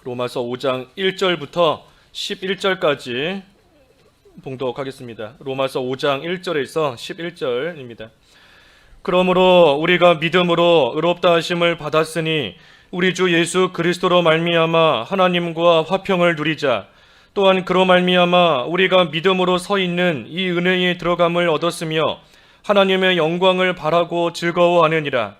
로마서 5장 1절부터 11절까지 봉독하겠습니다. 로마서 5장 1절에서 11절입니다. 그러므로 우리가 믿음으로 의롭다 하심을 받았으니 우리 주 예수 그리스도로 말미암아 하나님과 화평을 누리자. 또한 그로 말미암아 우리가 믿음으로 서 있는 이 은혜에 들어감을 얻었으며 하나님의 영광을 바라고 즐거워하느니라.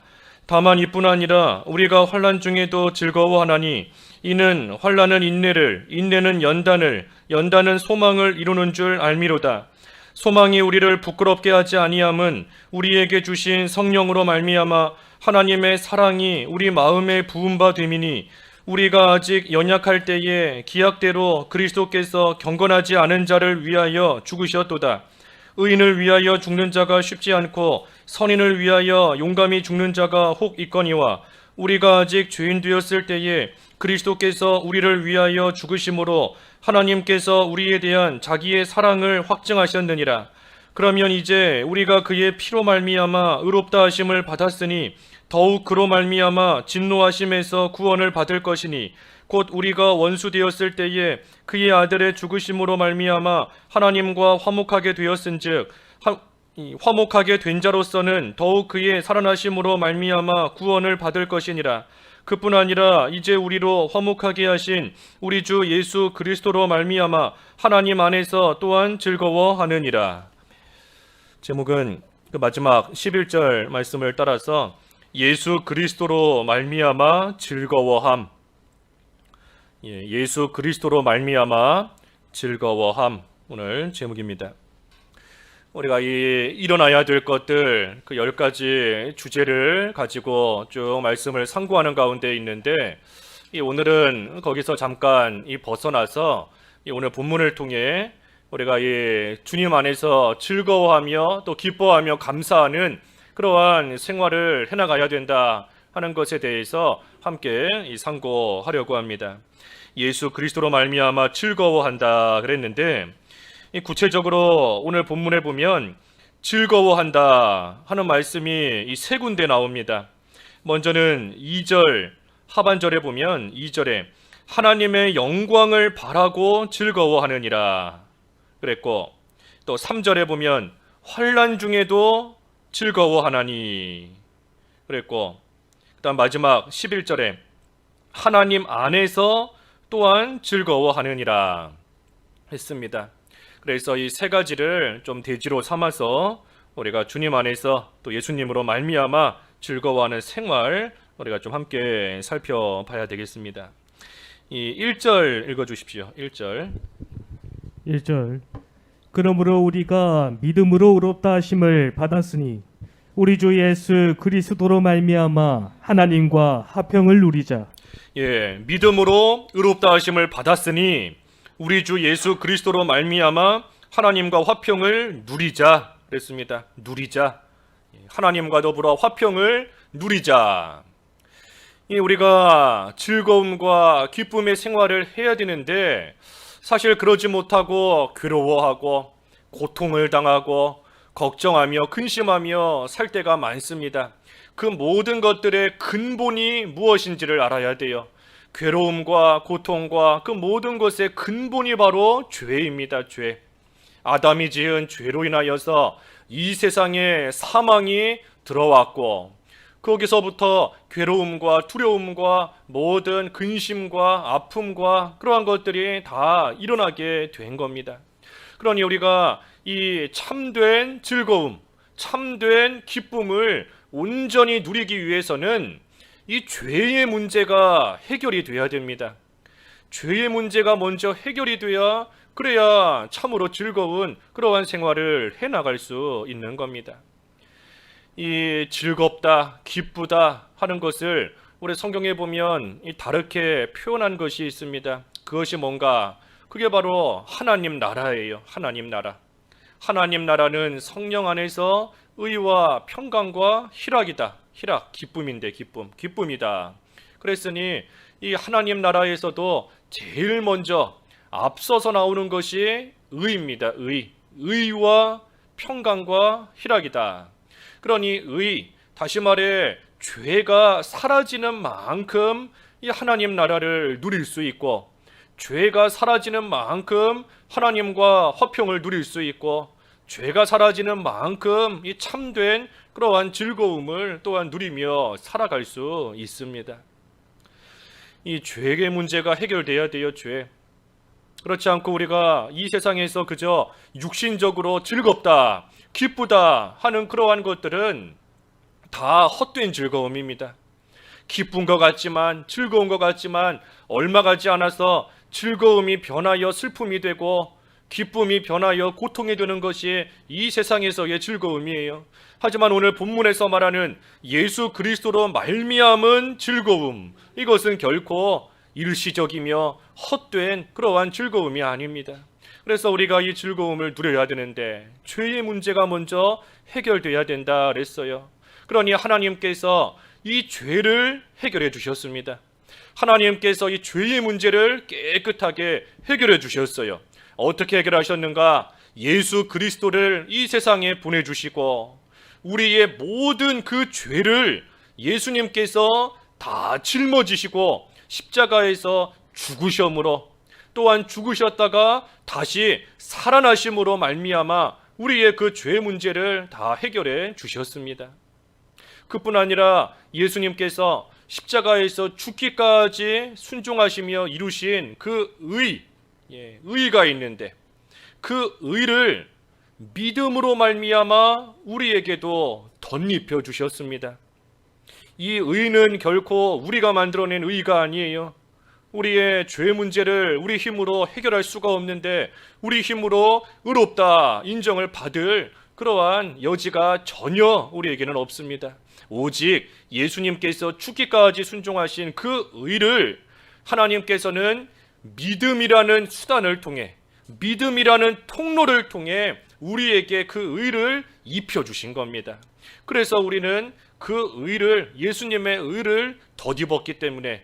다만 이뿐 아니라 우리가 환난 중에도 즐거워하나니 이는 환난은 인내를, 인내는 연단을, 연단은 소망을 이루는 줄 알미로다. 소망이 우리를 부끄럽게 하지 아니함은 우리에게 주신 성령으로 말미암아 하나님의 사랑이 우리 마음에 부은 바 됨이니 우리가 아직 연약할 때에 기약대로 그리스도께서 경건하지 않은 자를 위하여 죽으셨도다. 의인을 위하여 죽는 자가 쉽지 않고 선인을 위하여 용감히 죽는 자가 혹 있거니와 우리가 아직 죄인 되었을 때에 그리스도께서 우리를 위하여 죽으심으로 하나님께서 우리에 대한 자기의 사랑을 확증하셨느니라. 그러면 이제 우리가 그의 피로 말미암아 의롭다 하심을 받았으니 더욱 그로 말미암아 진노하심에서 구원을 받을 것이니 곧 우리가 원수 되었을 때에 그의 아들의 죽으심으로 말미암아 하나님과 화목하게 되었은즉 화목하게 된 자로서는 더욱 그의 살아나심으로 말미암아 구원을 받을 것이니라. 그뿐 아니라 이제 우리로 화목하게 하신 우리 주 예수 그리스도로 말미암아 하나님 안에서 또한 즐거워하느니라. 제목은 그 마지막 11절 말씀을 따라서 예수 그리스도로 말미암아 즐거워함. 예수 그리스도로 말미암아 즐거워함. 오늘 제목입니다. 우리가 일어나야 될 것들 그 10가지 주제를 가지고 쭉 말씀을 상고하는 가운데 있는데 오늘은 거기서 잠깐 벗어나서 오늘 본문을 통해 우리가 주님 안에서 즐거워하며 또 기뻐하며 감사하는 그러한 생활을 해나가야 된다 하는 것에 대해서 함께 상고하려고 합니다. 예수 그리스도로 말미암아 즐거워한다 그랬는데 구체적으로 오늘 본문에 보면 즐거워한다 하는 말씀이 세 군데 나옵니다. 먼저는 2절 하반절에 보면 2절에 하나님의 영광을 바라고 즐거워하느니라 그랬고, 또 3절에 보면 환난 중에도 즐거워하나니 그랬고, 그다음 마지막 11절에 하나님 안에서 또한 즐거워하느니라 했습니다. 그래서 이 세 가지를 좀 대지로 삼아서 우리가 주님 안에서 또 예수님으로 말미암아 즐거워하는 생활 우리가 좀 함께 살펴봐야 되겠습니다. 이 1절 읽어주십시오. 1절 그러므로 우리가 믿음으로 의롭다 하심을 받았으니 우리 주 예수 그리스도로 말미암아 하나님과 화평을 누리자. 믿음으로 의롭다 하심을 받았으니 우리 주 예수 그리스도로 말미암아 하나님과 화평을 누리자 그랬습니다. 누리자. 하나님과 더불어 화평을 누리자. 우리가 즐거움과 기쁨의 생활을 해야 되는데 사실 그러지 못하고 괴로워하고 고통을 당하고 걱정하며 근심하며 살 때가 많습니다. 그 모든 것들의 근본이 무엇인지를 알아야 돼요. 괴로움과 고통과 그 모든 것의 근본이 바로 죄입니다. 죄. 아담이 지은 죄로 인하여서 이 세상에 사망이 들어왔고 거기서부터 괴로움과 두려움과 모든 근심과 아픔과 그러한 것들이 다 일어나게 된 겁니다. 그러니 우리가 이 참된 즐거움, 참된 기쁨을 온전히 누리기 위해서는 이 죄의 문제가 해결이 돼야 됩니다. 죄의 문제가 먼저 해결이 돼야 그래야 참으로 즐거운 그러한 생활을 해나갈 수 있는 겁니다. 이 즐겁다, 기쁘다 하는 것을 우리 성경에 보면 다르게 표현한 것이 있습니다. 그것이 뭔가? 그게 바로 하나님 나라예요. 하나님 나라. 하나님 나라는 성령 안에서 의와 평강과 희락이다. 희락, 기쁨인데 기쁨이다. 그랬으니 이 하나님 나라에서도 제일 먼저 앞서서 나오는 것이 의입니다. 의와 평강과 희락이다. 그러니 다시 말해 죄가 사라지는 만큼 이 하나님 나라를 누릴 수 있고, 죄가 사라지는 만큼 하나님과 화평을 누릴 수 있고, 죄가 사라지는 만큼 이 참된 그러한 즐거움을 또한 누리며 살아갈 수 있습니다. 이 죄의 문제가 해결돼야 돼요. 죄. 그렇지 않고 우리가 이 세상에서 그저 육신적으로 즐겁다, 기쁘다 하는 그러한 것들은 다 헛된 즐거움입니다. 기쁜 것 같지만, 즐거운 것 같지만 얼마 가지 않아서 즐거움이 변하여 슬픔이 되고 기쁨이 변하여 고통이 되는 것이 이 세상에서의 즐거움이에요. 하지만 오늘 본문에서 말하는 예수 그리스도로 말미암은 즐거움, 이것은 결코 일시적이며 헛된 그러한 즐거움이 아닙니다. 그래서 우리가 이 즐거움을 누려야 되는데 죄의 문제가 먼저 해결돼야 된다 그랬어요. 그러니 하나님께서 이 죄를 해결해 주셨습니다. 하나님께서 이 죄의 문제를 깨끗하게 해결해 주셨어요. 어떻게 해결하셨는가? 예수 그리스도를 이 세상에 보내주시고 우리의 모든 그 죄를 예수님께서 다 짊어지시고 십자가에서 죽으심으로, 또한 죽으셨다가 다시 살아나심으로 말미암아 우리의 그 죄 문제를 다 해결해 주셨습니다. 그뿐 아니라 예수님께서 십자가에서 죽기까지 순종하시며 이루신 그 의가 있는데, 그 의를 믿음으로 말미암아 우리에게도 덧입혀 주셨습니다. 이 의는 결코 우리가 만들어낸 의가 아니에요. 우리의 죄 문제를 우리 힘으로 해결할 수가 없는데 우리 힘으로 의롭다 인정을 받을 그러한 여지가 전혀 우리에게는 없습니다. 오직 예수님께서 죽기까지 순종하신 그 의를 하나님께서는 믿음이라는 수단을 통해, 믿음이라는 통로를 통해 우리에게 그 의를 입혀주신 겁니다. 그래서 우리는 그 의를, 예수님의 의를 덧입었기 때문에,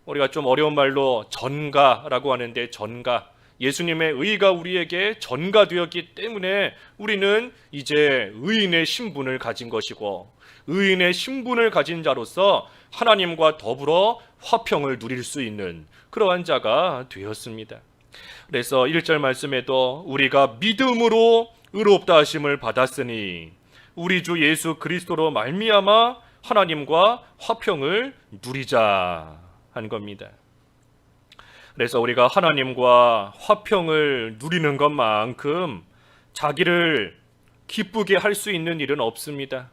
우리가 좀 어려운 말로 전가라고 하는데, 전가, 예수님의 의가 우리에게 전가되었기 때문에 우리는 이제 의인의 신분을 가진 것이고, 의인의 신분을 가진 자로서 하나님과 더불어 화평을 누릴 수 있는 그러한 자가 되었습니다. 그래서 1절 말씀에도 우리가 믿음으로 의롭다 하심을 받았으니 우리 주 예수 그리스도로 말미암아 하나님과 화평을 누리자 한 겁니다. 그래서 우리가 하나님과 화평을 누리는 것만큼 자기를 기쁘게 할 수 있는 일은 없습니다.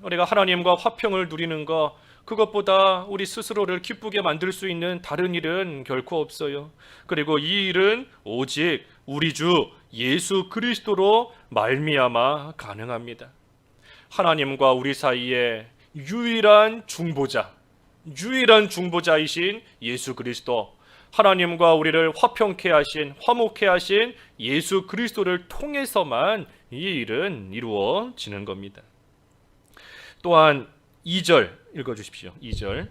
우리가 하나님과 화평을 누리는 것, 그것보다 우리 스스로를 기쁘게 만들 수 있는 다른 일은 결코 없어요. 그리고 이 일은 오직 우리 주 예수 그리스도로 말미암아 가능합니다. 하나님과 우리 사이에 유일한 중보자이신 예수 그리스도, 하나님과 우리를 화평케 하신, 화목케 하신 예수 그리스도를 통해서만 이 일은 이루어지는 겁니다. 또한 2절 읽어주십시오. 2절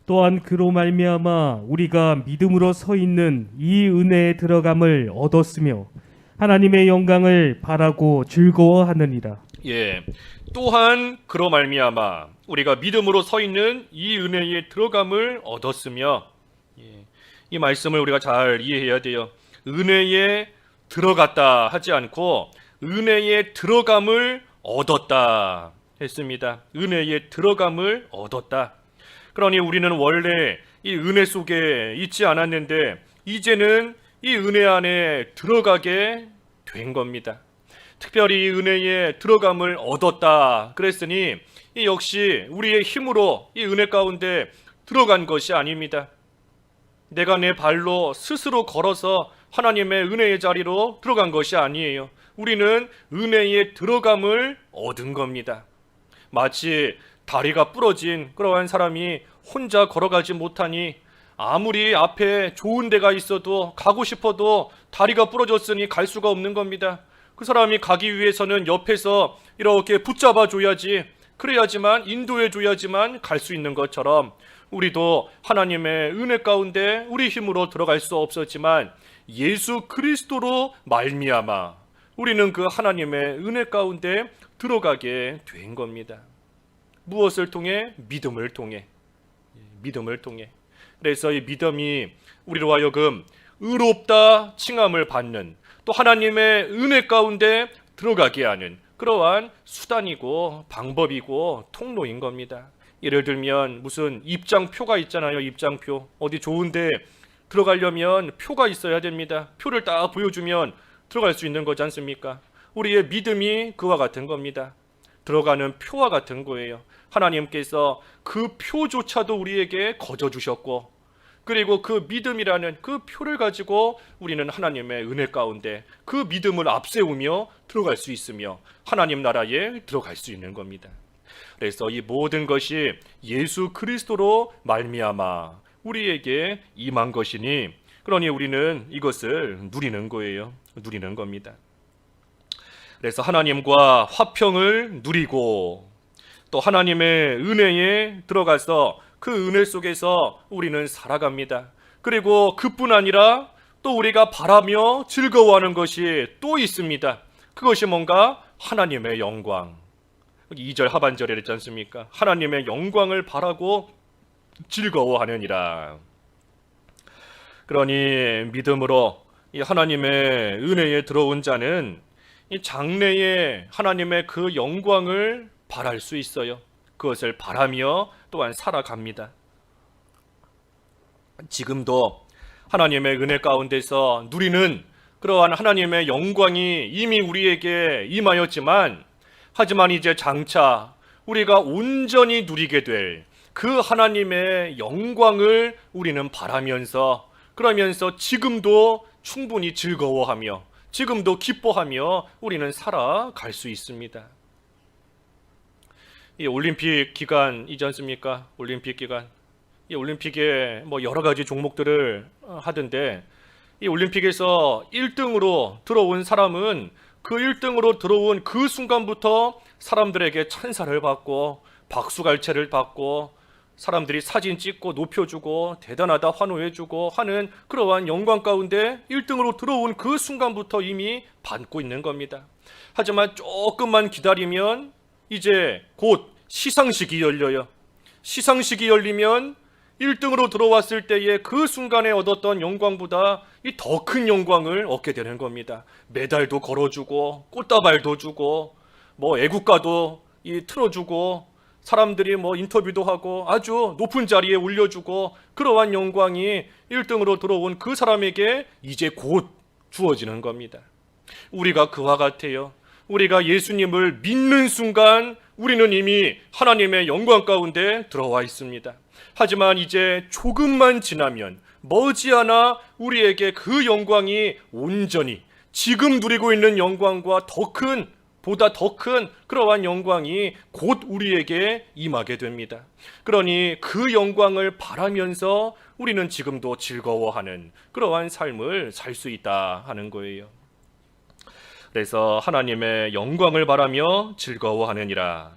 또한 그로 말미암아 우리가 믿음으로 서 있는 이 은혜에 들어감을 얻었으며 하나님의 영광을 바라고 즐거워하느니라. 또한 그로 말미암아 우리가 믿음으로 서 있는 이 은혜에 들어감을 얻었으며, 이 말씀을 우리가 잘 이해해야 돼요. 은혜에 들어갔다 하지 않고 은혜에 들어감을 얻었다 했습니다. 은혜에 들어감을 얻었다. 그러니 우리는 원래 이 은혜 속에 있지 않았는데 이제는 이 은혜 안에 들어가게 된 겁니다. 특별히 이 은혜에 들어감을 얻었다 그랬으니 이 역시 우리의 힘으로 이 은혜 가운데 들어간 것이 아닙니다. 내가 내 발로 스스로 걸어서 하나님의 은혜의 자리로 들어간 것이 아니에요. 우리는 은혜에 들어감을 얻은 겁니다. 마치 다리가 부러진 그러한 사람이 혼자 걸어가지 못하니 아무리 앞에 좋은 데가 있어도, 가고 싶어도 다리가 부러졌으니 갈 수가 없는 겁니다. 그 사람이 가기 위해서는 옆에서 이렇게 붙잡아 줘야지, 그래야지만, 인도해 줘야지만 갈 수 있는 것처럼 우리도 하나님의 은혜 가운데 우리 힘으로 들어갈 수 없었지만 예수 그리스도로 말미암아 우리는 그 하나님의 은혜 가운데 들어가게 된 겁니다. 무엇을 통해? 믿음을 통해. 믿음을 통해. 그래서 이 믿음이 우리로 하여금 의롭다 칭함을 받는, 또 하나님의 은혜 가운데 들어가게 하는 그러한 수단이고 방법이고 통로인 겁니다. 예를 들면 무슨 입장표가 있잖아요. 입장표. 어디 좋은데 들어가려면 표가 있어야 됩니다. 표를 딱 보여주면 들어갈 수 있는 거지 않습니까? 우리의 믿음이 그와 같은 겁니다. 들어가는 표와 같은 거예요. 하나님께서 그 표조차도 우리에게 거저 주셨고, 그리고 그 믿음이라는 그 표를 가지고 우리는 하나님의 은혜 가운데 그 믿음을 앞세우며 들어갈 수 있으며 하나님 나라에 들어갈 수 있는 겁니다. 그래서 이 모든 것이 예수 그리스도로 말미암아 우리에게 임한 것이니, 그러니 우리는 이것을 누리는 거예요. 누리는 겁니다. 그래서 하나님과 화평을 누리고 또 하나님의 은혜에 들어가서 그 은혜 속에서 우리는 살아갑니다. 그리고 그뿐 아니라 또 우리가 바라며 즐거워하는 것이 또 있습니다. 그것이 뭔가? 하나님의 영광. 2절 하반절에 그랬지 않습니까? 하나님의 영광을 바라고 즐거워하느니라. 그러니 믿음으로 이 하나님의 은혜에 들어온 자는 이 장래에 하나님의 그 영광을 바랄 수 있어요. 그것을 바라며 또한 살아갑니다. 지금도 하나님의 은혜 가운데서 누리는 그러한 하나님의 영광이 이미 우리에게 임하였지만, 하지만 이제 장차 우리가 온전히 누리게 될 그 하나님의 영광을 우리는 바라면서, 그러면서 지금도 충분히 즐거워하며 지금도 기뻐하며 우리는 살아갈 수 있습니다. 이 올림픽 기간이지 않습니까? 올림픽 기간. 이 올림픽에 뭐 여러 가지 종목들을 하던데, 이 올림픽에서 1등으로 들어온 사람은 그 1등으로 들어온 그 순간부터 사람들에게 찬사를 받고 박수갈채를 받고 사람들이 사진 찍고 높여주고 대단하다 환호해주고 하는 그러한 영광 가운데 1등으로 들어온 그 순간부터 이미 받고 있는 겁니다. 하지만 조금만 기다리면 이제 곧 시상식이 열려요. 시상식이 열리면 1등으로 들어왔을 때의 그 순간에 얻었던 영광보다 더 큰 영광을 얻게 되는 겁니다. 메달도 걸어주고 꽃다발도 주고 뭐 애국가도 틀어주고 사람들이 뭐 인터뷰도 하고 아주 높은 자리에 올려주고, 그러한 영광이 1등으로 들어온 그 사람에게 이제 곧 주어지는 겁니다. 우리가 그와 같아요. 우리가 예수님을 믿는 순간 우리는 이미 하나님의 영광 가운데 들어와 있습니다. 하지만 이제 조금만 지나면 머지않아 우리에게 그 영광이 온전히 지금 누리고 있는 영광과 보다 더 큰 그러한 영광이 곧 우리에게 임하게 됩니다. 그러니 그 영광을 바라면서 우리는 지금도 즐거워하는 그러한 삶을 살 수 있다 하는 거예요. 그래서 하나님의 영광을 바라며 즐거워하느니라.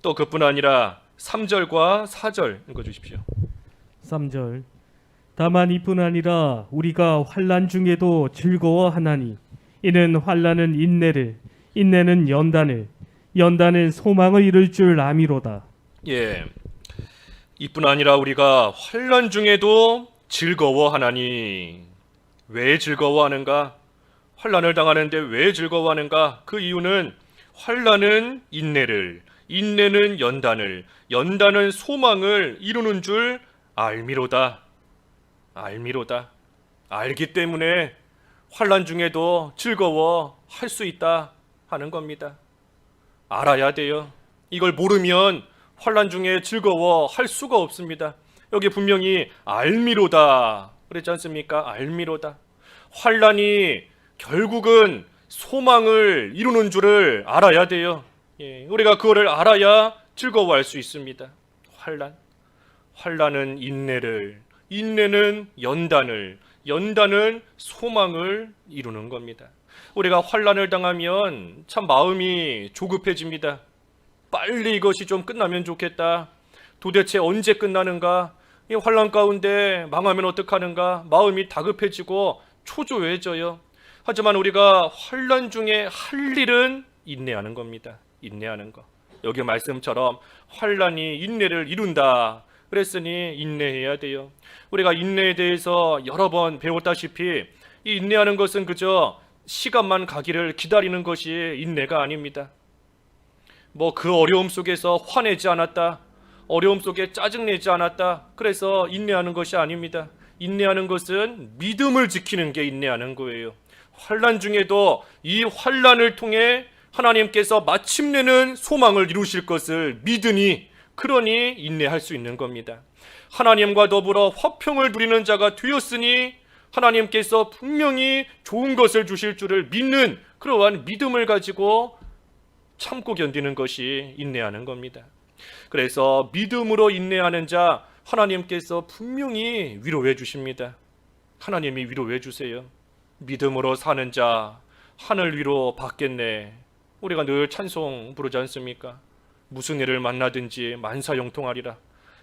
또 그뿐 아니라 3절과 4절 읽어주십시오. 3절. 다만 이뿐 아니라 우리가 환난 중에도 즐거워하나니 이는 환난은 인내를, 인내는 연단을, 연단은 소망을 이룰 줄 아미로다. 예, 이뿐 아니라 우리가 환난 중에도 즐거워하나니. 왜 즐거워하는가? 환난을 당하는데 왜 즐거워하는가? 그 이유는 환난은 인내를, 인내는 연단을, 연단은 소망을 이루는 줄 알미로다. 알미로다. 알기 때문에 환난 중에도 즐거워할 수 있다 하는 겁니다. 알아야 돼요. 이걸 모르면 환난 중에 즐거워할 수가 없습니다. 여기 분명히 알미로다 그랬지 않습니까? 알미로다. 환난이 결국은 소망을 이루는 줄을 알아야 돼요. 우리가 그거를 알아야 즐거워할 수 있습니다. 환난은 인내를, 인내는 연단을, 연단은 소망을 이루는 겁니다. 우리가 환난을 당하면 참 마음이 조급해집니다. 빨리 이것이 좀 끝나면 좋겠다. 도대체 언제 끝나는가? 이 환난 가운데 망하면 어떡하는가? 마음이 다급해지고 초조해져요. 하지만 우리가 환난 중에 할 일은 인내하는 겁니다. 인내하는 거. 여기 말씀처럼 환난이 인내를 이룬다 그랬으니 인내해야 돼요. 우리가 인내에 대해서 여러 번 배웠다시피 이 인내하는 것은 그저 시간만 가기를 기다리는 것이 인내가 아닙니다. 뭐 그 어려움 속에서 화내지 않았다, 어려움 속에 짜증내지 않았다, 그래서 인내하는 것이 아닙니다. 인내하는 것은 믿음을 지키는 게 인내하는 거예요. 환난 중에도 이 환난을 통해 하나님께서 마침내는 소망을 이루실 것을 믿으니, 그러니 인내할 수 있는 겁니다. 하나님과 더불어 화평을 누리는 자가 되었으니 하나님께서 분명히 좋은 것을 주실 줄을 믿는 그러한 믿음을 가지고 참고 견디는 것이 인내하는 겁니다. 그래서 믿음으로 인내하는 자 하나님께서 분명히 위로해 주십니다. 하나님이 위로해 주세요. 믿음으로 사는 자 하늘 위로 받겠네. 우리가 늘 찬송 부르지 않습니까? 무슨 일을 만나든지 만사형통하리라.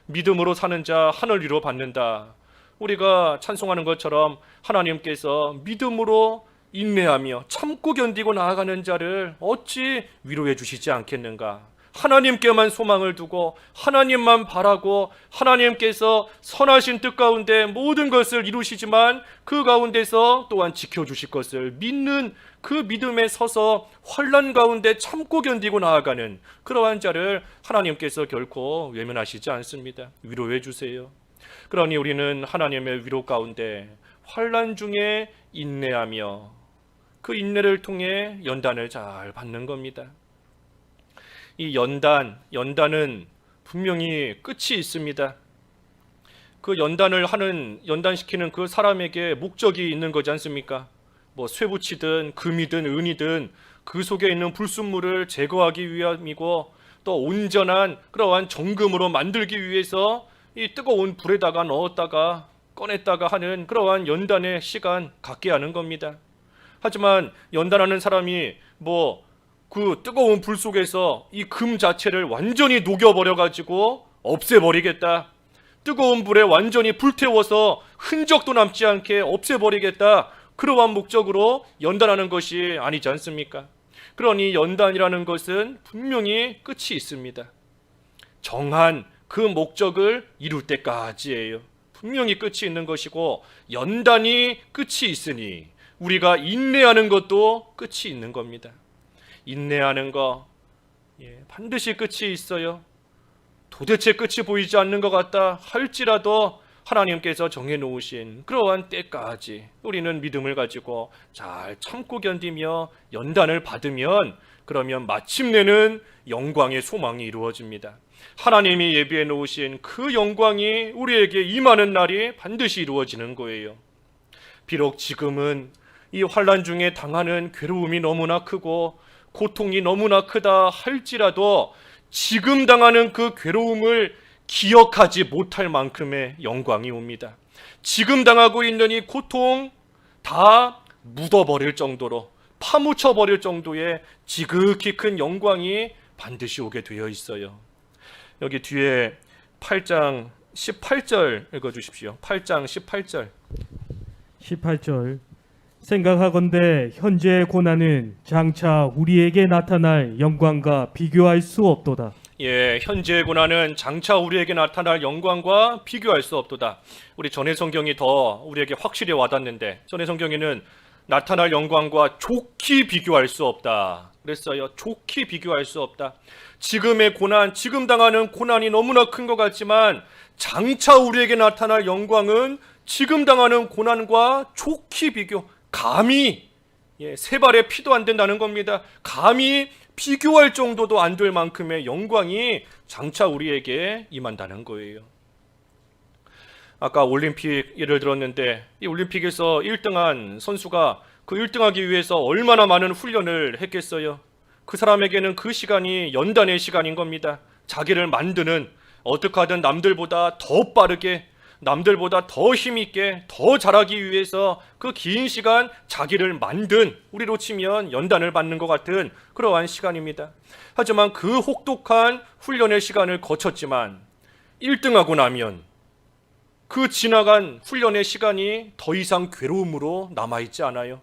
믿음으로 사는 자 하늘 위로 받는다. 우리가 찬송하는 것처럼 하나님께서 믿음으로 인내하며 참고 견디고 나아가는 자를 어찌 위로해 주시지 않겠는가? 하나님께만 소망을 두고 하나님만 바라고 하나님께서 선하신 뜻 가운데 모든 것을 이루시지만 그 가운데서 또한 지켜주실 것을 믿는 그 믿음에 서서 환난 가운데 참고 견디고 나아가는 그러한 자를 하나님께서 결코 외면하시지 않습니다. 위로해 주세요. 그러니 우리는 하나님의 위로 가운데 환난 중에 인내하며 그 인내를 통해 연단을 잘 받는 겁니다. 이 연단은 분명히 끝이 있습니다. 그 연단시키는 그 사람에게 목적이 있는 거지 않습니까? 뭐 쇠붙이든 금이든 은이든 그 속에 있는 불순물을 제거하기 위함이고, 또 온전한 그러한 정금으로 만들기 위해서 이 뜨거운 불에다가 넣었다가 꺼냈다가 하는 그러한 연단의 시간 갖게 하는 겁니다. 하지만 연단하는 사람이 그 뜨거운 불 속에서 이 금 자체를 완전히 녹여버려 가지고 없애버리겠다, 뜨거운 불에 완전히 불태워서 흔적도 남지 않게 없애버리겠다, 그러한 목적으로 연단하는 것이 아니지 않습니까? 그러니 연단이라는 것은 분명히 끝이 있습니다. 정한 그 목적을 이룰 때까지예요. 분명히 끝이 있는 것이고, 연단이 끝이 있으니 우리가 인내하는 것도 끝이 있는 겁니다. 인내하는 거 반드시 끝이 있어요. 도대체 끝이 보이지 않는 것 같다 할지라도 하나님께서 정해놓으신 그러한 때까지 우리는 믿음을 가지고 잘 참고 견디며 연단을 받으면, 그러면 마침내는 영광의 소망이 이루어집니다. 하나님이 예비해 놓으신 그 영광이 우리에게 임하는 날이 반드시 이루어지는 거예요. 비록 지금은 이 환난 중에 당하는 괴로움이 너무나 크고 고통이 너무나 크다 할지라도 지금 당하는 그 괴로움을 기억하지 못할 만큼의 영광이 옵니다. 지금 당하고 있는 이 고통 다 묻어버릴 정도로, 파묻혀버릴 정도의 지극히 큰 영광이 반드시 오게 되어 있어요. 여기 뒤에 8장 18절 읽어주십시오. 8장 18절. 18절. 생각하건대 현재의 고난은 장차 우리에게 나타날 영광과 비교할 수 없도다. 현재의 고난은 장차 우리에게 나타날 영광과 비교할 수 없도다. 우리 전해 성경이 더 우리에게 확실히 와닿는데, 전해 성경에는 나타날 영광과 좋게 비교할 수 없다 그랬어요. 좋게 비교할 수 없다. 지금의 고난, 지금 당하는 고난이 너무나 큰 것 같지만 장차 우리에게 나타날 영광은 지금 당하는 고난과 좋게 비교, 감히 세 발의 피도 안 된다는 겁니다. 감히 비교할 정도도 안 될 만큼의 영광이 장차 우리에게 임한다는 거예요. 아까 올림픽 예를 들었는데, 이 올림픽에서 1등한 선수가 그 1등하기 위해서 얼마나 많은 훈련을 했겠어요. 그 사람에게는 그 시간이 연단의 시간인 겁니다. 자기를 만드는, 어떻게 하든 남들보다 더 빠르게, 남들보다 더 힘있게, 더 잘하기 위해서 그 긴 시간 자기를 만든, 우리로 치면 연단을 받는 것 같은 그러한 시간입니다. 하지만 그 혹독한 훈련의 시간을 거쳤지만 1등하고 나면 그 지나간 훈련의 시간이 더 이상 괴로움으로 남아있지 않아요.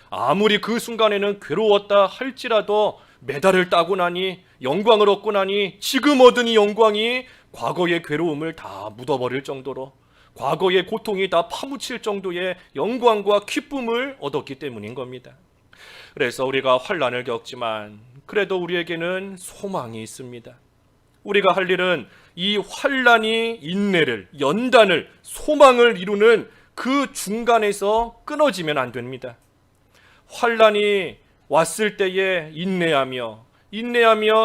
아무리 그 순간에는 괴로웠다 할지라도 메달을 따고 나니, 영광을 얻고 나니 지금 얻은 이 영광이 과거의 괴로움을 다 묻어버릴 정도로, 과거의 고통이 다 파묻힐 정도의 영광과 기쁨을 얻었기 때문인 겁니다. 그래서 우리가 환난을 겪지만 그래도 우리에게는 소망이 있습니다. 우리가 할 일은 이 환난이 인내를, 연단을, 소망을 이루는 그 중간에서 끊어지면 안 됩니다. 환난이 왔을 때에 인내하며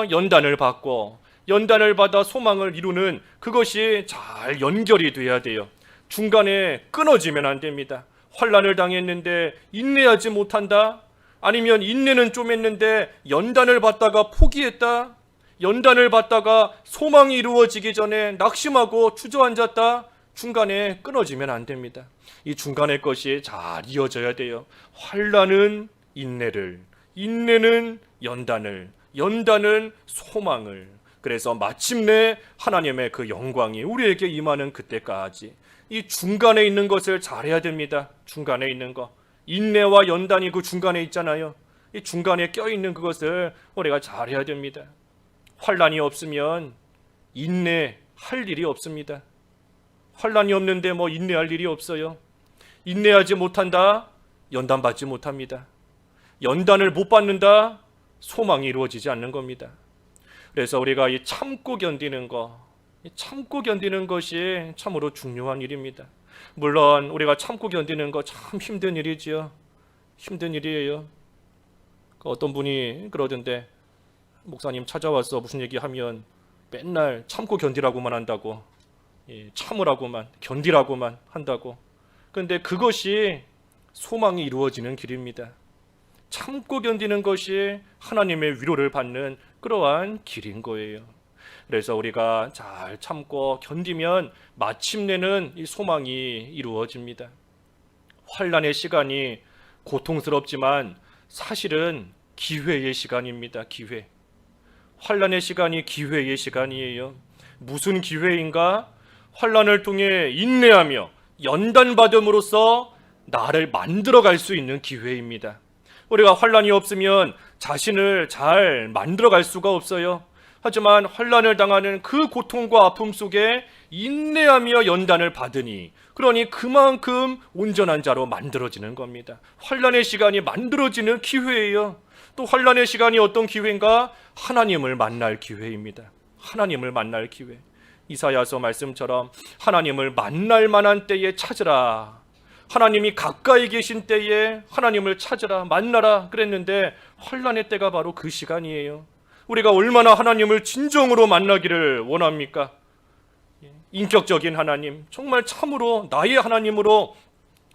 연단을 받고, 연단을 받아 소망을 이루는 그것이 잘 연결이 돼야 돼요. 중간에 끊어지면 안 됩니다. 환난을 당했는데 인내하지 못한다? 아니면 인내는 좀 했는데 연단을 받다가 포기했다? 연단을 받다가 소망이 이루어지기 전에 낙심하고 주저앉았다? 중간에 끊어지면 안 됩니다. 이 중간의 것이 잘 이어져야 돼요. 환난은 인내를, 인내는 연단을, 연단은 소망을. 그래서 마침내 하나님의 그 영광이 우리에게 임하는 그때까지 이 중간에 있는 것을 잘해야 됩니다. 중간에 있는 거, 인내와 연단이 그 중간에 있잖아요. 이 중간에 껴있는 그것을 우리가 잘해야 됩니다. 환난이 없으면 인내할 일이 없습니다. 환난이 없는데 뭐 인내할 일이 없어요. 인내하지 못한다, 연단받지 못합니다. 연단을 못 받는다, 소망이 이루어지지 않는 겁니다. 그래서 우리가 이 참고 견디는 거, 참고 견디는 것이 참으로 중요한 일입니다. 물론 우리가 참고 견디는 거 참 힘든 일이지요. 힘든 일이에요. 어떤 분이 그러던데, 목사님 찾아와서 무슨 얘기하면 맨날 참고 견디라고만 한다고, 참으라고만, 견디라고만 한다고. 그런데 그것이 소망이 이루어지는 길입니다. 참고 견디는 것이 하나님의 위로를 받는 그러한 길인 거예요. 그래서 우리가 잘 참고 견디면 마침내는 이 소망이 이루어집니다. 환난의 시간이 고통스럽지만 사실은 기회의 시간입니다. 기회. 환난의 시간이 기회의 시간이에요. 무슨 기회인가? 환난을 통해 인내하며 연단받음으로써 나를 만들어갈 수 있는 기회입니다. 우리가 환난이 없으면 자신을 잘 만들어갈 수가 없어요. 하지만 환난을 당하는 그 고통과 아픔 속에 인내하며 연단을 받으니, 그러니 그만큼 온전한 자로 만들어지는 겁니다. 환난의 시간이 만들어지는 기회예요. 또 환난의 시간이 어떤 기회인가? 하나님을 만날 기회입니다. 하나님을 만날 기회. 이사야서 말씀처럼 하나님을 만날 만한 때에 찾으라. 하나님이 가까이 계신 때에 하나님을 찾으라, 만나라 그랬는데 환난의 때가 바로 그 시간이에요. 우리가 얼마나 하나님을 진정으로 만나기를 원합니까? 인격적인 하나님, 정말 참으로 나의 하나님으로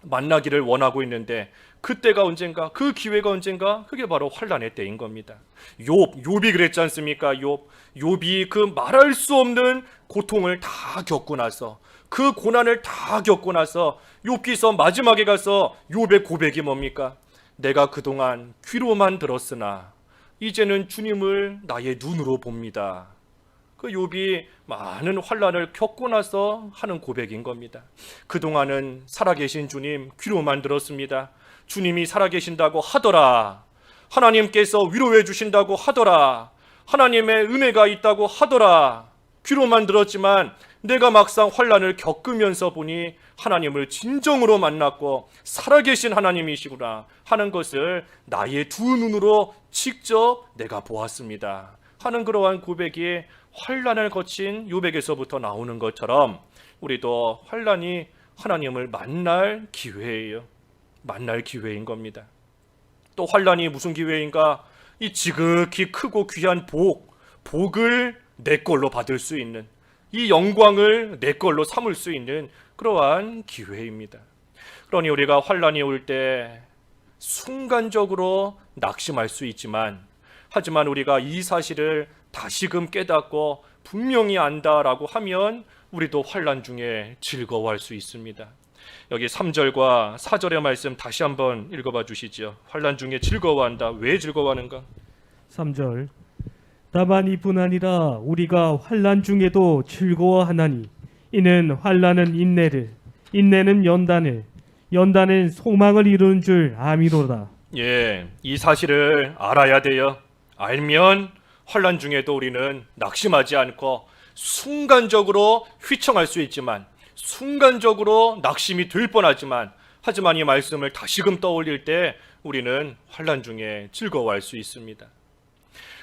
만나기를 원하고 있는데 그때가 언젠가, 그 기회가 언젠가? 그게 바로 환난의 때인 겁니다. 욥이 그랬지 않습니까? 욥이 그 말할 수 없는 고통을 다 겪고 나서, 그 고난을 다 겪고 나서 욥기서 마지막에 가서 욥의 고백이 뭡니까? 내가 그동안 귀로만 들었으나 이제는 주님을 나의 눈으로 봅니다. 그 욥이 많은 환난을 겪고 나서 하는 고백인 겁니다. 그동안은 살아계신 주님 귀로만 들었습니다. 주님이 살아계신다고 하더라, 하나님께서 위로해 주신다고 하더라, 하나님의 은혜가 있다고 하더라, 귀로만 들었지만 내가 막상 환난을 겪으면서 보니 하나님을 진정으로 만났고 살아계신 하나님이시구나 하는 것을 나의 두 눈으로 직접 내가 보았습니다 하는 그러한 고백이 환난을 거친 욥에게서부터 나오는 것처럼 우리도 환난이 하나님을 만날 기회예요. 만날 기회인 겁니다. 또 환난이 무슨 기회인가? 이 지극히 크고 귀한 복을 내 걸로 받을 수 있는, 이 영광을 내 걸로 삼을 수 있는 그러한 기회입니다. 그러니 우리가 환난이 올 때 순간적으로 낙심할 수 있지만, 하지만 우리가 이 사실을 다시금 깨닫고 분명히 안다라고 하면 우리도 환난 중에 즐거워할 수 있습니다. 여기 3절과 4절의 말씀 다시 한번 읽어봐 주시죠. 환난 중에 즐거워한다. 왜 즐거워하는가? 3절. 다만 이뿐 아니라 우리가 환난 중에도 즐거워하나니 이는 환난은 인내를, 인내는 연단을, 연단은 소망을 이루는 줄 아미로다. 이 사실을 알아야 돼요. 알면 환난 중에도 우리는 낙심하지 않고 순간적으로 휘청할 수 있지만, 순간적으로 낙심이 될 뻔하지만, 하지만 이 말씀을 다시금 떠올릴 때 우리는 환난 중에 즐거워할 수 있습니다.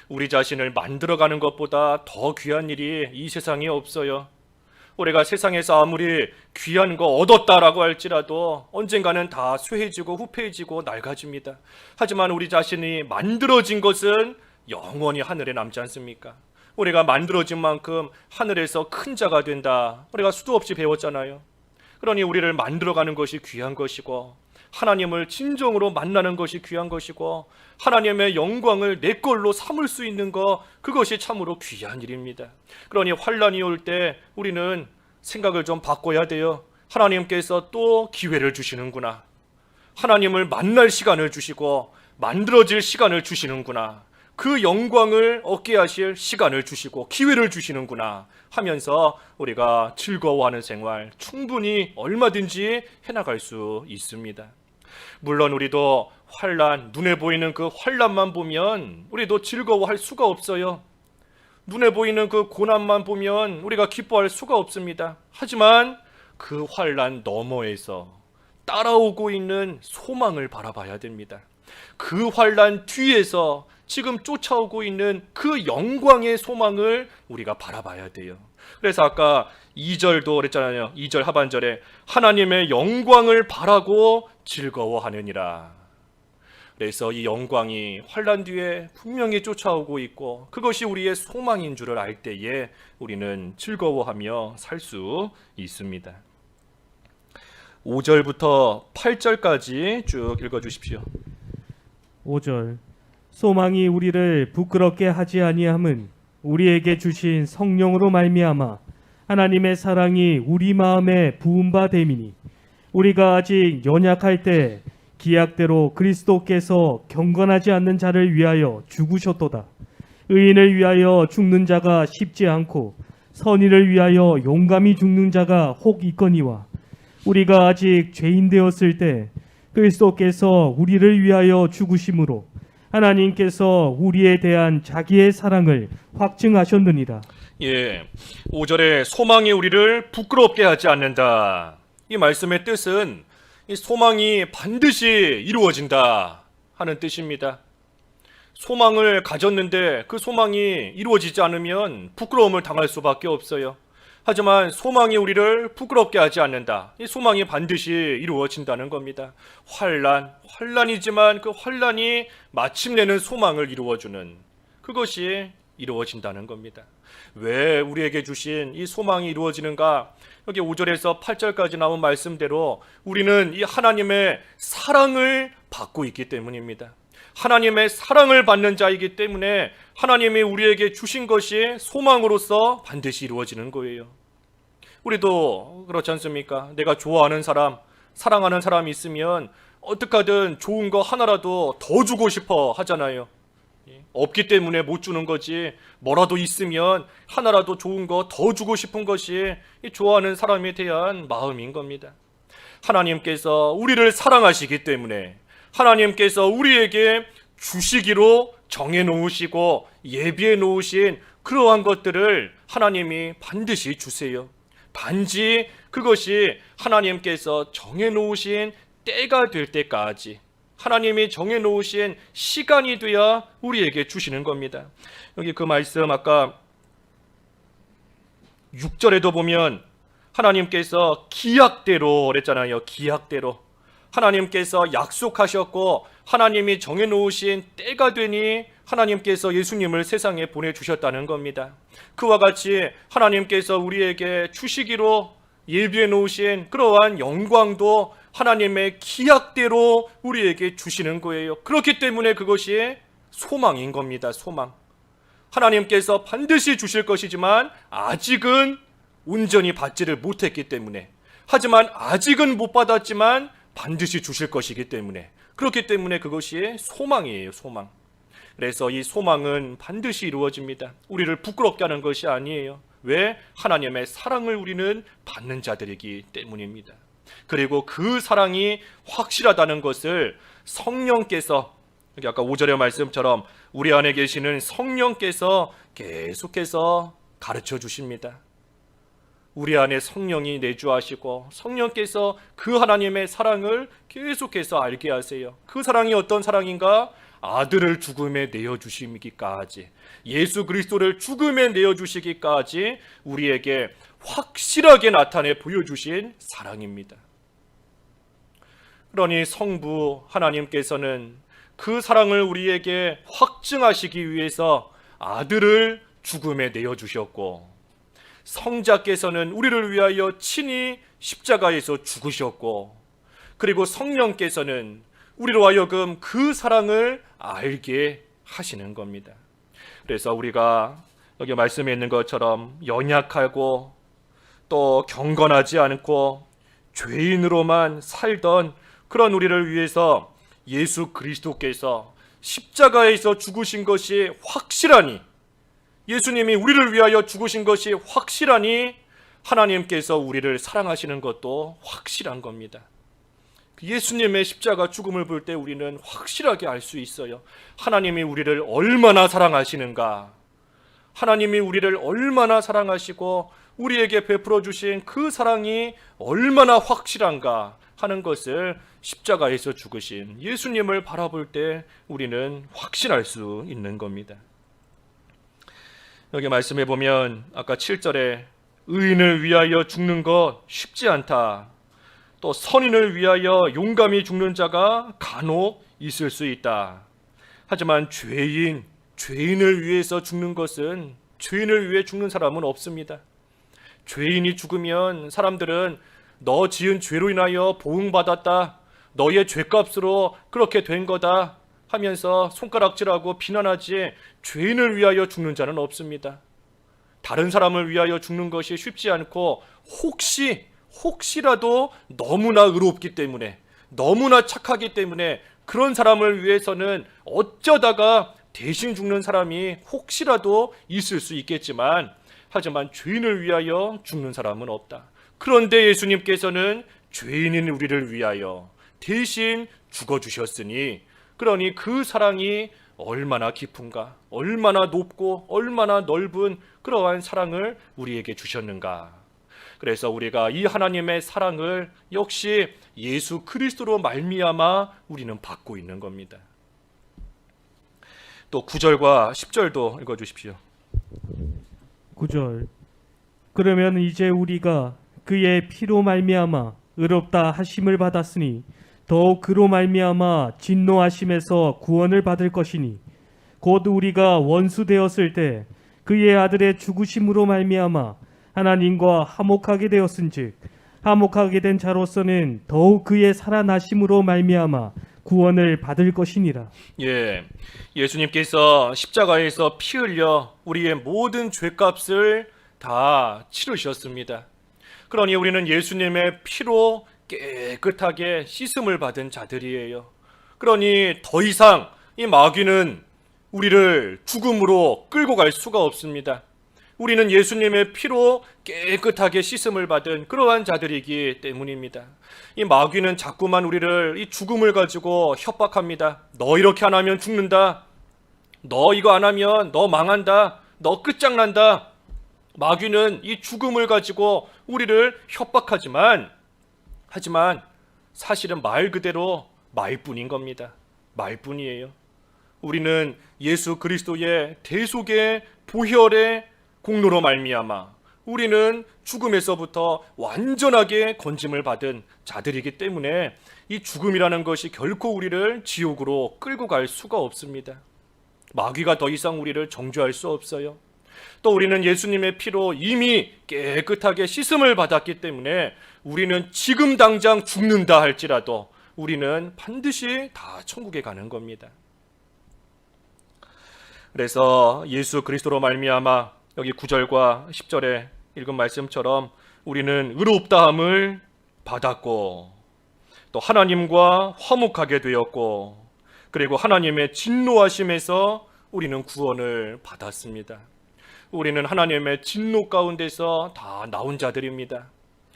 우리 자신을 만들어가는 것보다 더 귀한 일이 이 세상에 없어요. 우리가 세상에서 아무리 귀한 거 얻었다라고 할지라도 언젠가는 다 쇠해지고 후패해지고 낡아집니다. 하지만 우리 자신이 만들어진 것은 영원히 하늘에 남지 않습니까? 우리가 만들어진 만큼 하늘에서 큰 자가 된다, 우리가 수도 없이 배웠잖아요. 그러니 우리를 만들어가는 것이 귀한 것이고, 하나님을 진정으로 만나는 것이 귀한 것이고, 하나님의 영광을 내 걸로 삼을 수 있는 것, 그것이 참으로 귀한 일입니다. 그러니 환난이 올 때 우리는 생각을 좀 바꿔야 돼요. 하나님께서 또 기회를 주시는구나, 하나님을 만날 시간을 주시고 만들어질 시간을 주시는구나, 그 영광을 얻게 하실 시간을 주시고 기회를 주시는구나 하면서 우리가 즐거워하는 생활 충분히 얼마든지 해나갈 수 있습니다. 물론 우리도 환난, 눈에 보이는 그 환난만 보면 우리도 즐거워할 수가 없어요. 눈에 보이는 그 고난만 보면 우리가 기뻐할 수가 없습니다. 하지만 그 환난 너머에서 따라오고 있는 소망을 바라봐야 됩니다. 그 환난 뒤에서 지금 쫓아오고 있는 그 영광의 소망을 우리가 바라봐야 돼요. 그래서 아까 2절도 그랬잖아요. 2절 하반절에 하나님의 영광을 바라고 즐거워하느니라. 그래서 이 영광이 환난 뒤에 분명히 쫓아오고 있고, 그것이 우리의 소망인 줄을 알 때에 우리는 즐거워하며 살 수 있습니다. 5절부터 8절까지 쭉 읽어주십시오. 5절. 소망이 우리를 부끄럽게 하지 아니함은 우리에게 주신 성령으로 말미암아 하나님의 사랑이 우리 마음에 부은 바 됨이니, 우리가 아직 연약할 때 기약대로 그리스도께서 경건하지 않는 자를 위하여 죽으셨도다. 의인을 위하여 죽는 자가 쉽지 않고 선인을 위하여 용감히 죽는 자가 혹 있거니와, 우리가 아직 죄인 되었을 때 그리스도께서 우리를 위하여 죽으심으로 하나님께서 우리에 대한 자기의 사랑을 확증하셨느니라. 5절에 소망이 우리를 부끄럽게 하지 않는다. 이 말씀의 뜻은 이 소망이 반드시 이루어진다 하는 뜻입니다. 소망을 가졌는데 그 소망이 이루어지지 않으면 부끄러움을 당할 수밖에 없어요. 하지만 소망이 우리를 부끄럽게 하지 않는다. 이 소망이 반드시 이루어진다는 겁니다. 환난이지만 그 환난이 마침내는 소망을 이루어주는, 그것이 이루어진다는 겁니다. 왜 우리에게 주신 이 소망이 이루어지는가? 여기 5절에서 8절까지 나온 말씀대로 우리는 이 하나님의 사랑을 받고 있기 때문입니다. 하나님의 사랑을 받는 자이기 때문에 하나님이 우리에게 주신 것이 소망으로서 반드시 이루어지는 거예요. 우리도 그렇지 않습니까? 내가 좋아하는 사람, 사랑하는 사람이 있으면 어떻게든 좋은 거 하나라도 더 주고 싶어 하잖아요. 없기 때문에 못 주는 거지, 뭐라도 있으면 하나라도 좋은 거 더 주고 싶은 것이 이 좋아하는 사람에 대한 마음인 겁니다. 하나님께서 우리를 사랑하시기 때문에 하나님께서 우리에게 주시기로 정해놓으시고 예비해놓으신 그러한 것들을 하나님이 반드시 주세요. 단지 그것이 하나님께서 정해놓으신 때가 될 때까지, 하나님이 정해놓으신 시간이 돼야 우리에게 주시는 겁니다. 여기 그 말씀 아까 6절에도 보면 하나님께서 기약대로 그랬잖아요. 기약대로 하나님께서 약속하셨고 하나님이 정해놓으신 때가 되니 하나님께서 예수님을 세상에 보내주셨다는 겁니다. 그와 같이 하나님께서 우리에게 주시기로 예비해 놓으신 그러한 영광도 하나님의 기약대로 우리에게 주시는 거예요. 그렇기 때문에 그것이 소망인 겁니다. 소망. 하나님께서 반드시 주실 것이지만 아직은 온전히 받지를 못했기 때문에, 하지만 아직은 못 받았지만 반드시 주실 것이기 때문에, 그렇기 때문에 그것이 소망이에요. 소망. 그래서 이 소망은 반드시 이루어집니다. 우리를 부끄럽게 하는 것이 아니에요. 왜? 하나님의 사랑을 우리는 받는 자들이기 때문입니다. 그리고 그 사랑이 확실하다는 것을 성령께서 여기 아까 5절의 말씀처럼 우리 안에 계시는 성령께서 계속해서 가르쳐 주십니다. 우리 안에 성령이 내주하시고 성령께서 그 하나님의 사랑을 계속해서 알게 하세요. 그 사랑이 어떤 사랑인가? 아들을 죽음에 내어주시기까지, 예수 그리스도를 죽음에 내어주시기까지 우리에게 확실하게 나타내 보여주신 사랑입니다. 그러니 성부 하나님께서는 그 사랑을 우리에게 확증하시기 위해서 아들을 죽음에 내어주셨고, 성자께서는 우리를 위하여 친히 십자가에서 죽으셨고, 그리고 성령께서는 우리로 하여금 그 사랑을 알게 하시는 겁니다. 그래서 우리가 여기 말씀에 있는 것처럼 연약하고 또 경건하지 않고 죄인으로만 살던 그런 우리를 위해서 예수 그리스도께서 십자가에서 죽으신 것이 확실하니, 예수님이 우리를 위하여 죽으신 것이 확실하니 하나님께서 우리를 사랑하시는 것도 확실한 겁니다. 예수님의 십자가 죽음을 볼 때 우리는 확실하게 알 수 있어요. 하나님이 우리를 얼마나 사랑하시는가, 하나님이 우리를 얼마나 사랑하시고 우리에게 베풀어 주신 그 사랑이 얼마나 확실한가 하는 것을 십자가에서 죽으신 예수님을 바라볼 때 우리는 확신할 수 있는 겁니다. 여기 말씀해 보면 아까 7절에 의인을 위하여 죽는 것 쉽지 않다, 또 선인을 위하여 용감히 죽는 자가 간혹 있을 수 있다. 하지만 죄인을 위해서 죽는 것은, 죄인을 위해 죽는 사람은 없습니다. 죄인이 죽으면 사람들은 너 지은 죄로 인하여 보응받았다, 너의 죄값으로 그렇게 된 거다 하면서 손가락질하고 비난하지, 죄인을 위하여 죽는 자는 없습니다. 다른 사람을 위하여 죽는 것이 쉽지 않고, 혹시라도 너무나 의롭기 때문에, 너무나 착하기 때문에 그런 사람을 위해서는 어쩌다가 대신 죽는 사람이 혹시라도 있을 수 있겠지만, 하지만 죄인을 위하여 죽는 사람은 없다. 그런데 예수님께서는 죄인인 우리를 위하여 대신 죽어주셨으니, 그러니 그 사랑이 얼마나 깊은가, 얼마나 높고 얼마나 넓은 그러한 사랑을 우리에게 주셨는가. 그래서 우리가 이 하나님의 사랑을 역시 예수 그리스도로 말미암아 우리는 받고 있는 겁니다. 또 9절과 10절도 읽어주십시오. 9절. 그러면 이제 우리가 그의 피로 말미암아 의롭다 하심을 받았으니 더욱 그로 말미암아 진노하심에서 구원을 받을 것이니, 곧 우리가 원수 되었을 때 그의 아들의 죽으심으로 말미암아 하나님과 화목하게 되었은즉, 화목하게 된 자로서는 더욱 그의 살아나심으로 말미암아 구원을 받을 것이니라. 예수님께서 십자가에서 피 흘려 우리의 모든 죄값을 다 치르셨습니다. 그러니 우리는 예수님의 피로 깨끗하게 씻음을 받은 자들이에요. 그러니 더 이상 이 마귀는 우리를 죽음으로 끌고 갈 수가 없습니다. 우리는 예수님의 피로 깨끗하게 씻음을 받은 그러한 자들이기 때문입니다. 이 마귀는 자꾸만 우리를 이 죽음을 가지고 협박합니다. 너 이렇게 안 하면 죽는다, 너 이거 안 하면 너 망한다, 너 끝장난다. 마귀는 이 죽음을 가지고 우리를 협박하지만 사실은 말 그대로 말뿐인 겁니다. 말뿐이에요. 우리는 예수 그리스도의 대속의 보혈의 공로로 말미암아 우리는 죽음에서부터 완전하게 건짐을 받은 자들이기 때문에 이 죽음이라는 것이 결코 우리를 지옥으로 끌고 갈 수가 없습니다. 마귀가 더 이상 우리를 정죄할 수 없어요. 또 우리는 예수님의 피로 이미 깨끗하게 씻음을 받았기 때문에 우리는 지금 당장 죽는다 할지라도 우리는 반드시 다 천국에 가는 겁니다. 그래서 예수 그리스도로 말미암아 여기 9절과 10절에 읽은 말씀처럼 우리는 의롭다함을 받았고, 또 하나님과 화목하게 되었고, 그리고 하나님의 진노하심에서 우리는 구원을 받았습니다. 우리는 하나님의 진노 가운데서 다 나온 자들입니다.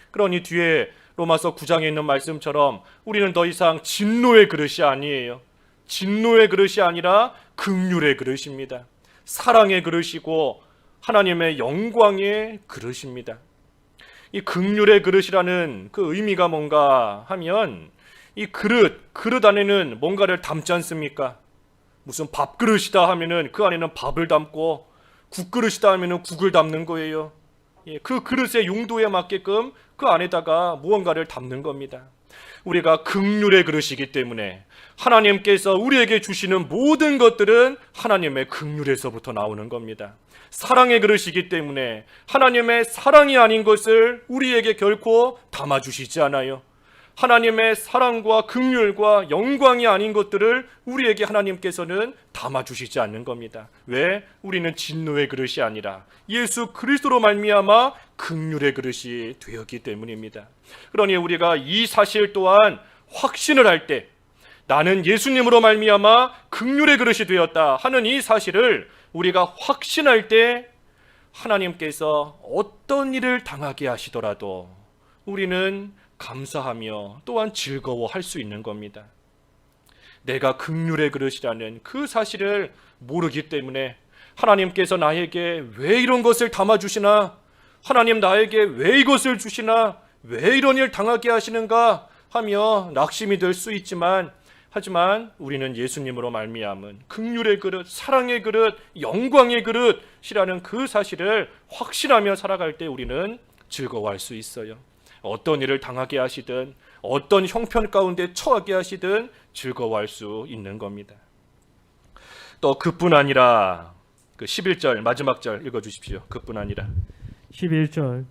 그러니 뒤에 로마서 9장에 있는 말씀처럼 우리는 더 이상 진노의 그릇이 아니에요. 진노의 그릇이 아니라 긍휼의 그릇입니다. 사랑의 그릇이고 하나님의 영광의 그릇입니다. 이 긍휼의 그릇이라는 그 의미가 뭔가 하면 이 그릇 안에는 뭔가를 담지 않습니까? 무슨 밥그릇이다 하면은 그 안에는 밥을 담고 국그릇이다 하면은 국을 담는 거예요. 그 그릇의 용도에 맞게끔 그 안에다가 무언가를 담는 겁니다. 우리가 긍휼의 그릇이기 때문에 하나님께서 우리에게 주시는 모든 것들은 하나님의 긍휼에서부터 나오는 겁니다. 사랑의 그릇이기 때문에 하나님의 사랑이 아닌 것을 우리에게 결코 담아주시지 않아요. 하나님의 사랑과 긍휼과 영광이 아닌 것들을 우리에게 하나님께서는 담아주시지 않는 겁니다. 왜? 우리는 진노의 그릇이 아니라 예수 그리스도로 말미암아 긍휼의 그릇이 되었기 때문입니다. 그러니 우리가 이 사실 또한 확신을 할 때 나는 예수님으로 말미암아 긍휼의 그릇이 되었다 하는 이 사실을 우리가 확신할 때 하나님께서 어떤 일을 당하게 하시더라도 우리는 감사하며 또한 즐거워할 수 있는 겁니다. 내가 긍휼의 그릇이라는 그 사실을 모르기 때문에 하나님께서 나에게 왜 이런 것을 담아주시나, 하나님 나에게 왜 이것을 주시나, 왜 이런 일 당하게 하시는가 하며 낙심이 될 수 있지만, 하지만 우리는 예수님으로 말미암은 긍휼의 그릇, 사랑의 그릇, 영광의 그릇이라는 그 사실을 확신하며 살아갈 때 우리는 즐거워할 수 있어요. 어떤 일을 당하게 하시든 어떤 형편 가운데 처하게 하시든 즐거워할 수 있는 겁니다. 또 그뿐 아니라 그 11절 마지막 절 읽어주십시오. 그뿐 아니라 11절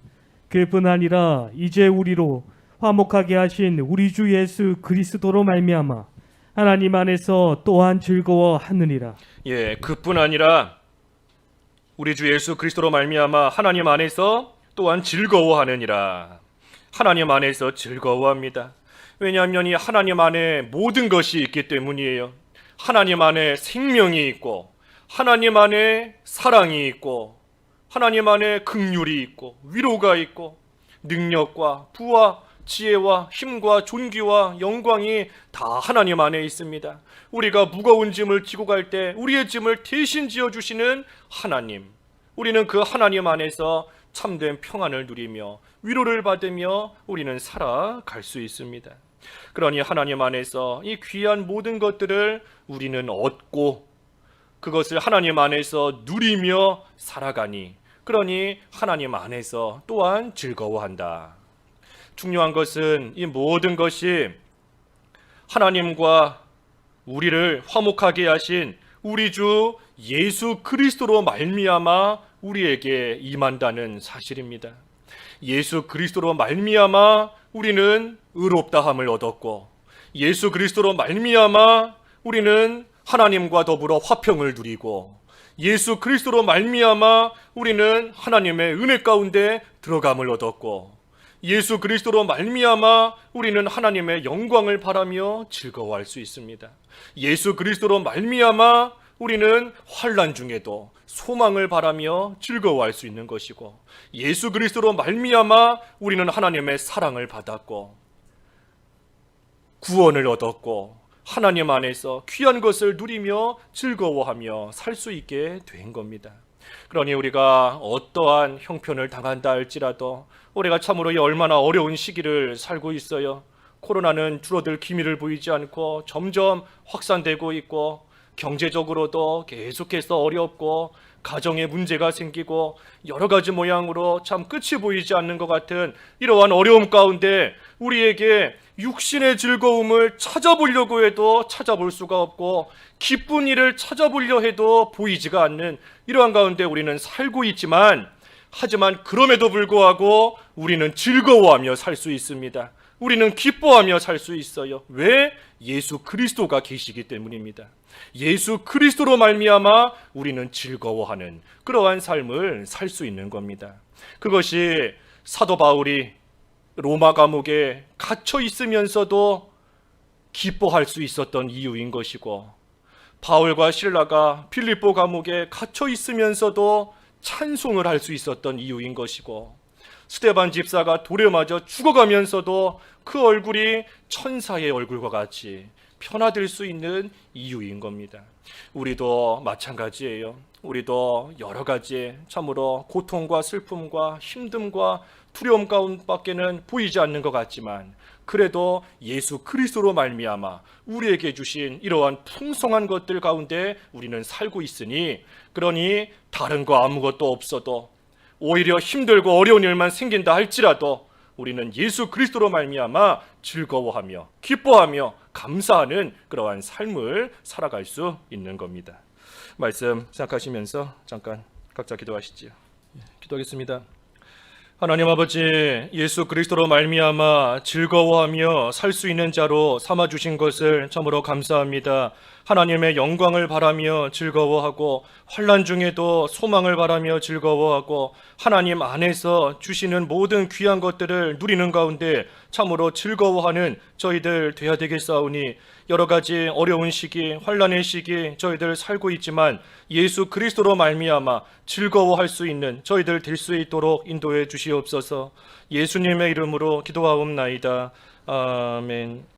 그뿐 아니라 이제 우리로 화목하게 하신 우리 주 예수 그리스도로 말미암아 하나님 안에서 또한 즐거워하느니라. 예, 그뿐 아니라 우리 주 예수 그리스도로 말미암아 하나님 안에서 또한 즐거워하느니라. 하나님 안에서 즐거워합니다. 왜냐하면 이 하나님 안에 모든 것이 있기 때문이에요. 하나님 안에 생명이 있고 하나님 안에 사랑이 있고 하나님 안에 긍휼이 있고 위로가 있고 능력과 부와 지혜와 힘과 존귀와 영광이 다 하나님 안에 있습니다. 우리가 무거운 짐을 지고 갈 때 우리의 짐을 대신 지어주시는 하나님, 우리는 그 하나님 안에서 참된 평안을 누리며 위로를 받으며 우리는 살아갈 수 있습니다. 그러니 하나님 안에서 이 귀한 모든 것들을 우리는 얻고 그것을 하나님 안에서 누리며 살아가니, 그러니 하나님 안에서 또한 즐거워한다. 중요한 것은 이 모든 것이 하나님과 우리를 화목하게 하신 우리 주 예수 그리스도로 말미암아 우리에게 임한다는 사실입니다. 예수 그리스도로 말미암아 우리는 의롭다함을 얻었고 예수 그리스도로 말미암아 우리는 하나님과 더불어 화평을 누리고 예수 그리스도로 말미암아 우리는 하나님의 은혜 가운데 들어감을 얻었고 예수 그리스도로 말미암아 우리는 하나님의 영광을 바라며 즐거워할 수 있습니다. 예수 그리스도로 말미암아 우리는 환난 중에도 소망을 바라며 즐거워할 수 있는 것이고 예수 그리스도로 말미암아 우리는 하나님의 사랑을 받았고 구원을 얻었고 하나님 안에서 귀한 것을 누리며 즐거워하며 살 수 있게 된 겁니다. 그러니 우리가 어떠한 형편을 당한다 할지라도 우리가 참으로 얼마나 어려운 시기를 살고 있어요. 코로나는 줄어들 기미를 보이지 않고 점점 확산되고 있고 경제적으로도 계속해서 어렵고 가정에 문제가 생기고 여러 가지 모양으로 참 끝이 보이지 않는 것 같은 이러한 어려움 가운데 우리에게 육신의 즐거움을 찾아보려고 해도 찾아볼 수가 없고 기쁜 일을 찾아보려 해도 보이지가 않는 이러한 가운데 우리는 살고 있지만, 하지만 그럼에도 불구하고 우리는 즐거워하며 살 수 있습니다. 우리는 기뻐하며 살 수 있어요. 왜? 예수 그리스도가 계시기 때문입니다. 예수 그리스도로 말미암아 우리는 즐거워하는 그러한 삶을 살 수 있는 겁니다. 그것이 사도 바울이 로마 감옥에 갇혀 있으면서도 기뻐할 수 있었던 이유인 것이고, 바울과 실라가 빌립보 감옥에 갇혀 있으면서도 찬송을 할 수 있었던 이유인 것이고, 스데반 집사가 돌에 맞아 죽어가면서도 그 얼굴이 천사의 얼굴과 같이 편화될 수 있는 이유인 겁니다. 우리도 마찬가지예요. 우리도 여러 가지 참으로 고통과 슬픔과 힘듦과 두려움 가운데밖에는 보이지 않는 것 같지만, 그래도 예수 그리스도로 말미암아 우리에게 주신 이러한 풍성한 것들 가운데 우리는 살고 있으니, 그러니 다른 거 아무것도 없어도 오히려 힘들고 어려운 일만 생긴다 할지라도 우리는 예수 그리스도로 말미암아 즐거워하며 기뻐하며 감사하는 그러한 삶을 살아갈 수 있는 겁니다. 말씀 생각하시면서 잠깐 각자 기도하시지요. 기도하겠습니다. 하나님 아버지, 예수 그리스도로 말미암아 즐거워하며 살 수 있는 자로 삼아 주신 것을 참으로 감사합니다. 하나님의 영광을 바라며 즐거워하고 환난 중에도 소망을 바라며 즐거워하고 하나님 안에서 주시는 모든 귀한 것들을 누리는 가운데 참으로 즐거워하는 저희들 되어야 되겠사오니, 여러 가지 어려운 시기, 환난의 시기 저희들 살고 있지만 예수 그리스도로 말미암아 즐거워할 수 있는 저희들 될 수 있도록 인도해 주시옵소서. 예수님의 이름으로 기도하옵나이다. 아멘.